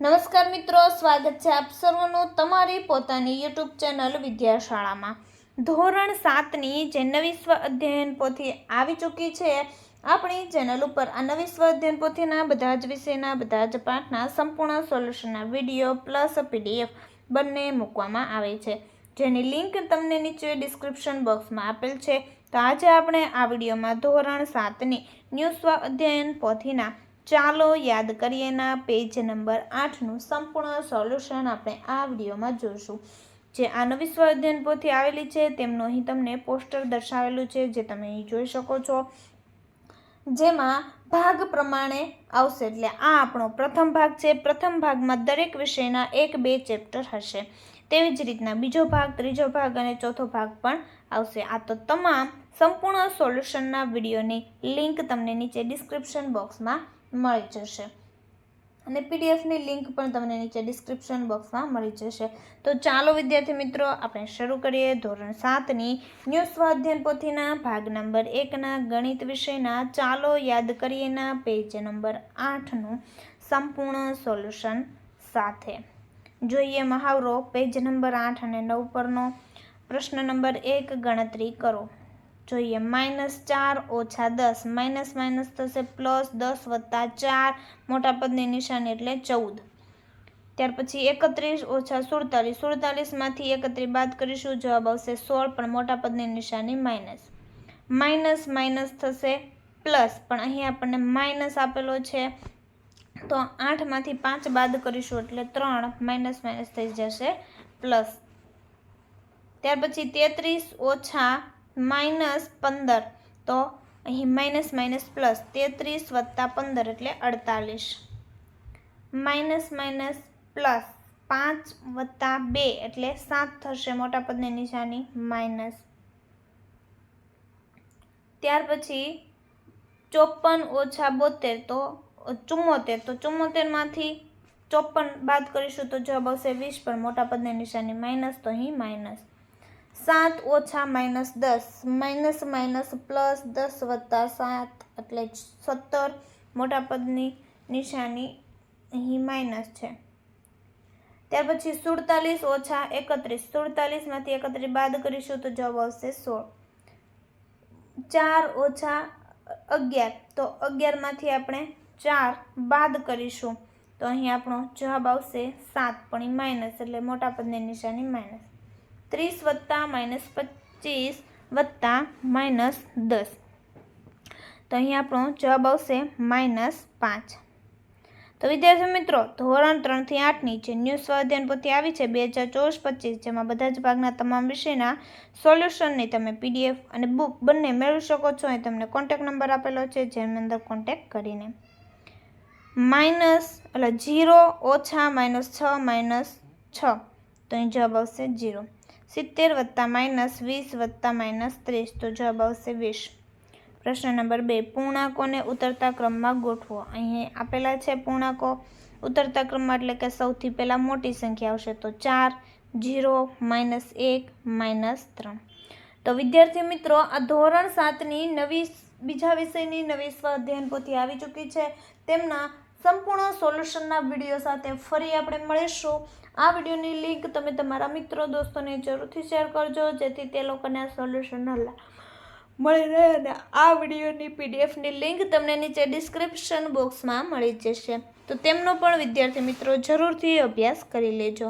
નમસ્કાર મિત્રો, સ્વાગત છે આપ સર્વનું તમારી પોતાની યુટ્યુબ ચેનલ વિદ્યાશાળામાં। ધોરણ 7ની જે નવી સ્વ અધ્યયન પોથી આવી ચૂકી છે આપણી ચેનલ ઉપર આ નવી સ્વ અધ્યયન પોથીના બધા જ વિષયના બધા જ પાઠના સંપૂર્ણ સોલ્યુશનના વિડીયો પ્લસ પીડીએફ બંને મૂકવામાં આવે છે, જેની લિંક તમને નીચે ડિસ્ક્રિપ્શન બોક્સમાં આપેલ છે। તો આજે આપણે આ વિડીયોમાં ધોરણ 7ની ન્યૂ સ્વ અધ્યયન પોથીના ચાલો યાદ કરીએના પેજ નંબર 8નું સંપૂર્ણ સોલ્યુશન આપણે આ વિડીયોમાં જોઈશું। જે આ નવી સ્વ અધ્યયન પોથી આવેલી છે તેમનું અહીં તમને પોસ્ટર દર્શાવેલું છે, જે તમે અહીં જોઈ શકો છો, જેમાં ભાગ પ્રમાણે આવશે। એટલે આ આપણો પ્રથમ ભાગ છે। પ્રથમ ભાગમાં દરેક વિષયના 1-2 ચેપ્ટર હશે, તેવી જ રીતના બીજો ભાગ, ત્રીજો ભાગ અને ચોથો ભાગ પણ આવશે। આ તો તમામ સંપૂર્ણ સોલ્યુશનના વિડીયોની લિંક તમને નીચે ડિસ્ક્રિપ્શન બોક્સમાં મળી જશે અને પીડીએફની લિંક પણ તમને નીચે ડિસ્ક્રિપ્શન બોક્સમાં મળી જશે। તો ચાલો વિદ્યાર્થી મિત્રો, આપણે શરૂ કરીએ ધોરણ 7ની ન્યૂ સ્વ અધ્યયન પોથીના ભાગ નંબર 1ના ગણિત વિષયના ચાલો યાદ કરીએના પેજ નંબર 8નું સંપૂર્ણ સોલ્યુશન સાથે। જોઈએ મહાવરો પેજ નંબર 8 અને 9 પરનો પ્રશ્ન નંબર 1, ગણતરી કરો। જોઈએ -4 - 10, માઇનસ માઇનસ થશે પ્લસ, 10 + 4 મોટા પદની નિશાની એટલે 14। ત્યાર પછી 31 - 47, 47માંથી 31 બાદ કરીશું, જવાબ આવશે 16, પણ મોટા પદની નિશાની માઇનસ। માઇનસ માઇનસ થશે પ્લસ, પણ અહીં આપણને માઇનસ આપેલો છે તો 8માંથી 5 બાદ કરીશું એટલે 3, માઇનસ માઇનસ થઈ જશે પ્લસ। ત્યાર પછી 33 - -15, તો અહીં માઇનસ માઇનસ પ્લસ, 33 + 15 એટલે 48, માઇનસ માઇનસ પ્લસ, 5 + 2 એટલે 7 થશે, મોટા પદની નિશાની માઇનસ। ત્યાર પછી 54 - 72 તો 74, તો 74માંથી 54 બાદ કરીશું તો જવાબ આવશે 20, પણ મોટા પદની નિશાની માઇનસ, તો અહીં માઇનસ। 7 - -10, માઇનસ માઇનસ પ્લસ, 10 + 7 એટલે 17, મોટા પદની નિશાની અહીં માઇનસ છે। ત્યાર પછી 47 - 31, 47માંથી 31 બાદ કરીશું તો જવાબ આવશે 16। 4 - 11, તો 11માંથી આપણે 4 બાદ કરીશું તો અહીં આપણો જવાબ આવશે 7, પણ માઇનસ એટલે મોટા પદની નિશાની માઇનસ। 30 - -25 -10, તો અહીં આપણો જવાબ આવશે -5। તો વિદ્યાર્થી મિત્રો, ધોરણ 3 થી 8ની જે ન્યૂ સ્વ અધ્યયન પોથી આવી છે 2024-25, જેમાં બધા જ ભાગના તમામ વિષયના સોલ્યુશનની તમે પીડીએફ અને બુક બંને મેળવી શકો છો। અહીં તમને કોન્ટેક્ટ નંબર આપેલો છે, જેની અંદર કોન્ટેક્ટ કરીને -0 - -6 -6, તો અહીં જવાબ આવશે 0। 70 - -20 - -30, તો જવાબ આવશે 20। પ્રશ્ન નંબર 2, પૂર્ણાંકોને ઉતરતા ક્રમમાં ગોઠવો। અહીં આપેલા છે પૂર્ણાંકો ઉતરતા ક્રમમાં, એટલે કે સૌથી પહેલા મોટી સંખ્યા આવશે તો 4, 0, -1, -3। તો વિદ્યાર્થી મિત્રો, આ ધોરણ 7ની બીજા વિષયની નવી સ્વ અધ્યયન પોથી આવી ચૂકી છે, તેમના સંપૂર્ણ સોલ્યુશનના વિડીયો સાથે ફરી આપણે મળીશું। આ વિડીયોની લિંક તમે તમારા મિત્રો દોસ્તોને જરૂરથી શેર કરજો, જેથી તે લોકોને આ સોલ્યુશન મળી રહે, અને આ વિડીયોની પીડીએફની લિંક તમને નીચે ડિસ્ક્રિપ્શન બોક્સમાં મળી જશે, તો તેમનો પણ વિદ્યાર્થી મિત્રો જરૂરથી અભ્યાસ કરી લેજો।